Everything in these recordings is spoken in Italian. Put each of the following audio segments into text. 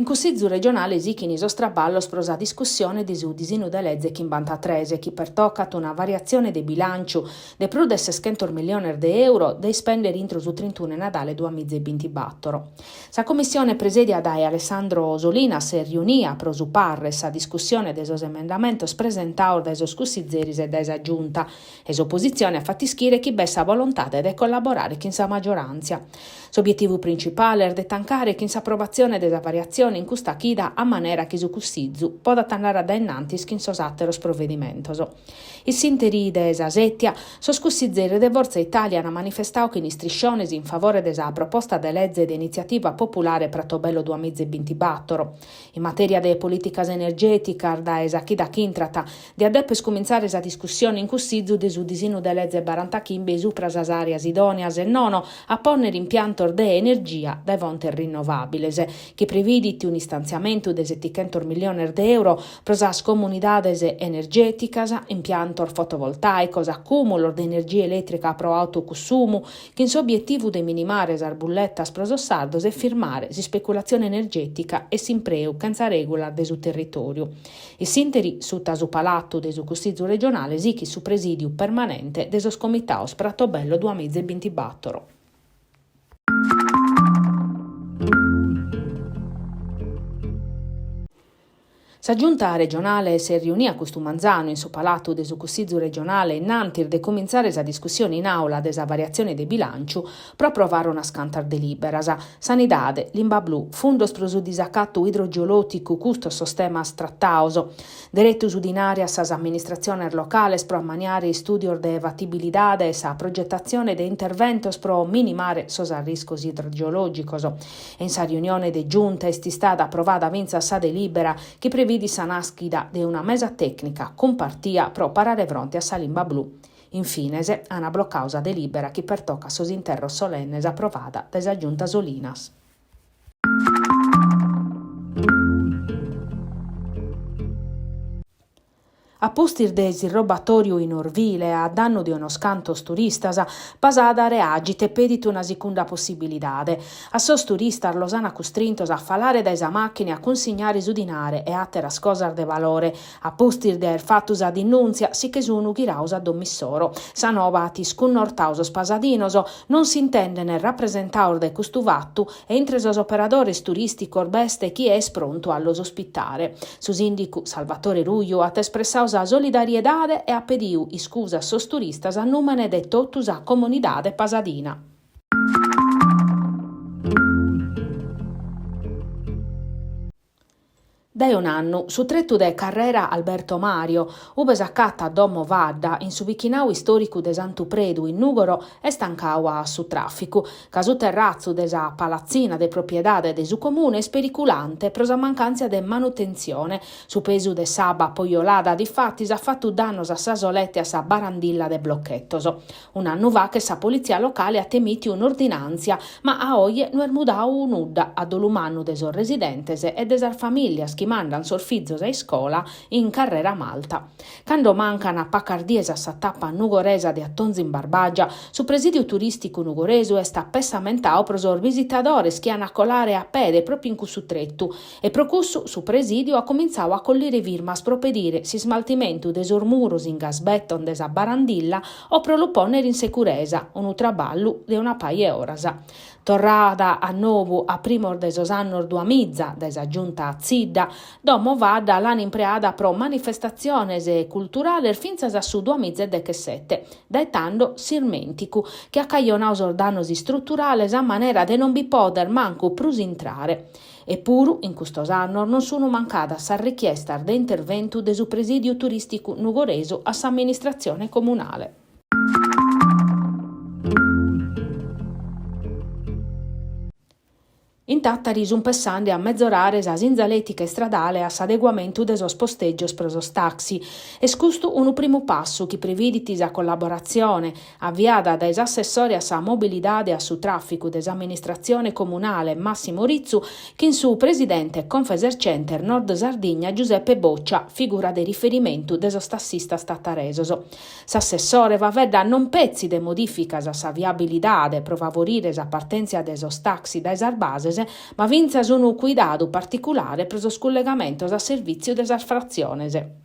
Consiglio regionale Sichini sostraballo sprosa discussione di su disegno di legge che in banta 13 che pertocca una variazione del bilancio de più di 600 milioni di euro da spendere entro su 31 Natale 2024. Sa commissione presiedia da Alessandro Solinas e riunia pro su parres a discussione dei emendamentos presentato dai scussizeris e dai giunta e opposizione a fattischire chi bessa volontà di collaborare con sa maggioranza. L'obiettivo principale è di tancare che in approvazione della variazione in questa chida a maniera che su cussizzu poda tannare da innanti che in sosatteros provvedimentos. Il sinteri de Sasettia soscussizzere de Forza Italia hanno manifestato che in strisciones in favore della proposta de legge di iniziativa popolare Pratobello 2024. In materia de politicas energetica da esachida chintrata di adeppes cominciare la discussione in cussizzu de su disegno de legge 45 su pras arias idonias e nono a ponere impianto de energia dai fonti rinnovabiles, che previditi un istanziamento de 700 milioni di euro per las comunidades energeticas, impiantos fotovoltaicos, accumulo di energia elettrica pro autoconsumo, che in suo obiettivo de minimare las bullettas pros sardos e firmare si speculazione energetica e s'impreu canza regola de su territorio. Il sinteri su tasu palatto de su Consiglio regionale sichi su presidio permanente de sos comitaos Pratobello 2024. La giunta regionale si riunì a questo manzano in suo palato del Consiglio regionale innantir de cominciare la discussione in aula della variazione del bilancio per approvare una scantar deliberas. Sanidade, Limba Blu, Fundos pro su disacatto idrogeolotico custo sistemas trattauso, diretto su dinarias sas amministrazioni locales pro ammaniare studio de fattibilidade sa progettazione de interventos pro minimare sos riscos idrogeologicos. In sa riunione de giunta è stata approvata vinza sa delibera che prevede di sanaschida de una mesa tecnica compartia pro parare fronte a Salimba Blu. Infine, una bloccausa delibera che pertocca sosinterro solennes approvata da giunta Solinas. A postir del robatorio in Orvile a danno di uno scantos turistas, pasada reagite pedit una seconda possibilidade. A sos turistas los han costrintos a falare da esa macchine a consignare su dinare e atteras cosas de valore. A postir del fattus ad innunzia, si che sono ghiraus a domissoro. Sanovatis cunnortausos pasadinos non si intende nel rappresentaur de custu vattu e entre sos operadores turisticos beste chi es pronto allos ospitare. Su sindicu Salvatore Ruglio ha espressato a solidariedade e a pediu iscusa a sos turistas a numene de totus a comunidade pasadina. Da un anno, su tretto de carrera Alberto Mario, ube saccatta a Domo Vadda, in su vichinau storico de Santu Predu in Nugoro, e stancaua su traffico, ca su terrazzo de sa palazzina de propriedade de su comune spericulante pro sa mancanza de manutenzione, su pesu de saba poiolada difatti sa fatto dannos a sa solette a sa barandilla de blocchettoso. Un anno va che sa polizia locale ha temiti un'ordinanzia, ma a oie non er mudau nudda a dolumannu de sos residentes e de sar familias chi mandan sorfizzos a scuola in carrera Malta. Quando mancano a paccardiesa sa tappa nugoresa de attonzi in Barbagia, su presidio turistico nugoresu est appessamentao pro sor visitadores che hanno a colare a pede proprio in cussu trettu e pro cussu su presidio ha cominciato a collire virmas pro pedire si smaltimento de sor muros in gasbetton de sa barandilla o pro lo ponere in securesa, un traballu de una paie orasa. Torrada a novo a primor de sos annor du amizza, desa giunta a Zidda, domo vada l'an impreada pro manifestazione culturale finza a su 2017, daetando sirmenticu, che accaionau sordanos strutturales a manera de non bi poder manco prusintrare. Eppuru, in custos annor, non sono mancata sa richiesta de intervento de su presidio turistico nugoreso a sa amministrazione comunale. In Tattari sun passande a mezz'orare sa sinzaletica stradale a s'adeguamento de sos posteggios pro sos taxi. E scustu unu primo passo chi previditi sa collaborazione avviata dai assessori a sa mobilidade a su traffico des amministrazione comunale Massimo Rizzu, che in su presidente Confesercenter Nord Sardegna Giuseppe Boccia, figura de riferimento de sos tassistas tattaresos. S'assessore va vedda non pezzi de modificas a sa viabilidade pro favorire sa partenza de sos taxi dai sarbases Marconese, ma vinza un cuidado particolare preso scollegamento a servizio della frazione.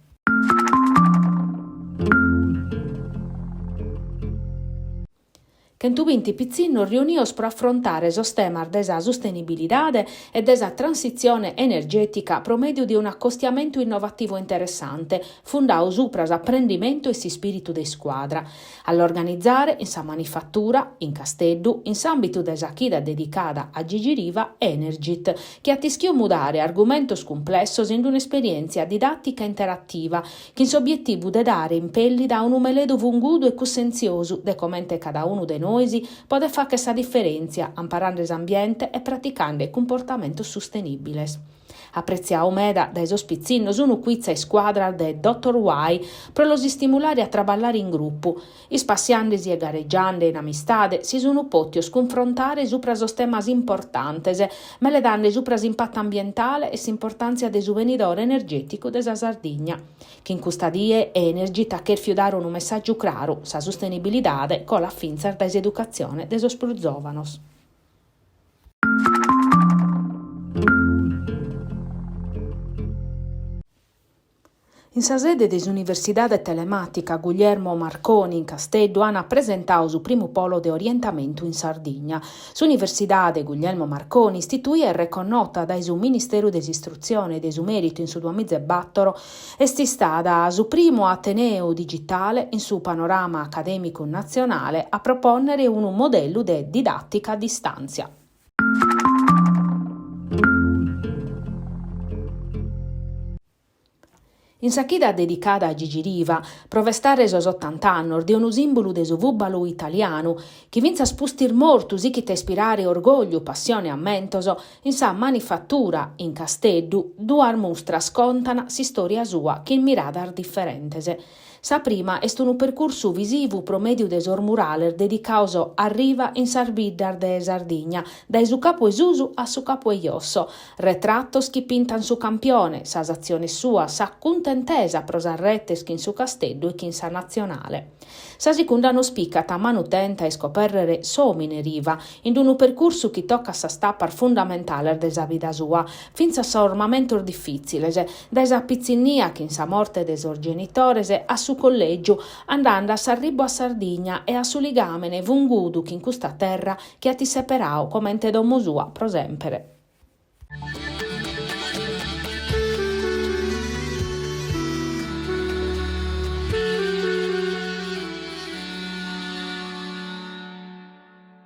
Che tu vinti pizzino riunios per affrontare il tema della sostenibilità e della transizione energetica promedio di un accostamento innovativo interessante, fondato su apprendimento e spirito di squadra. All'organizzare in sa manifattura, in Casteddu, in s'ambito della chida dedicata a Gigi Riva Energit, che attischio mudare argomentos complessos in un'esperienza didattica interattiva, che in suo obiettivo de dare impelli da un umeledo vungudo e cussenzioso, de commente cada uno de noi può fare questa differenza, imparando l'ambiente e praticando il comportamento sostenibile. Apprezziamo meda dai sospizzinnos unu quiz e squadra de Dr. Y per lo stimolare a traballare in gruppo. Ispassiandesi e gareggiando in amistade si sono potti sconfrontare sopra sos temas importantes, me le danno sopra l'impatto ambientale e l'importanza del venidore energetico della Sardegna. Che in custadie e energita che fiudare un messaggio chiaro, sa sostenibilità con la finza dell'educazione dei sos giovanos. In sa sede dell'Università Telematica Guglielmo Marconi in Casteddu hanno presentato il primo polo di orientamento in Sardegna. L'Università de Guglielmo Marconi istituì e reconnota dal suo Ministero dell'Istruzione e del suo merito in su 2004 e sti stata su primo ateneo digitale in su panorama accademico nazionale a proporre un modello di didattica a distanza. In sa chida dedicata a Gigi Riva, provestare sos 80 anni di un simbolo de su vubbalo italiano, che vinza spustir mortu si che te ispirare orgoglio, passione a mentoso, in sa manifattura in Casteddu, due mostra scontana si storia sua che in miradar differentese. Sa prima est un percorso visivo promedio de sor muraler dedicato a Riva in Sarbidar de Sardegna, dai su capo Esusu a su capo Eiosso, retrattos chi pintan su campione, sa azione sua, sa contentesa prosarrettes chi in su Casteddu e chi in sa nazionale. Sa seconda non spiccata manutenta e scoperrere somine Riva, in un percorso che tocca sa stappar fondamentale desa vita sua, finza sa ormamento difficile, da sa pizzinnia che in sa morte de sor genitores a su collegio, andando a s'arribo a Sardegna e a su ligamene vungudu che in questa terra che a ti separao commente domo sua prosempere.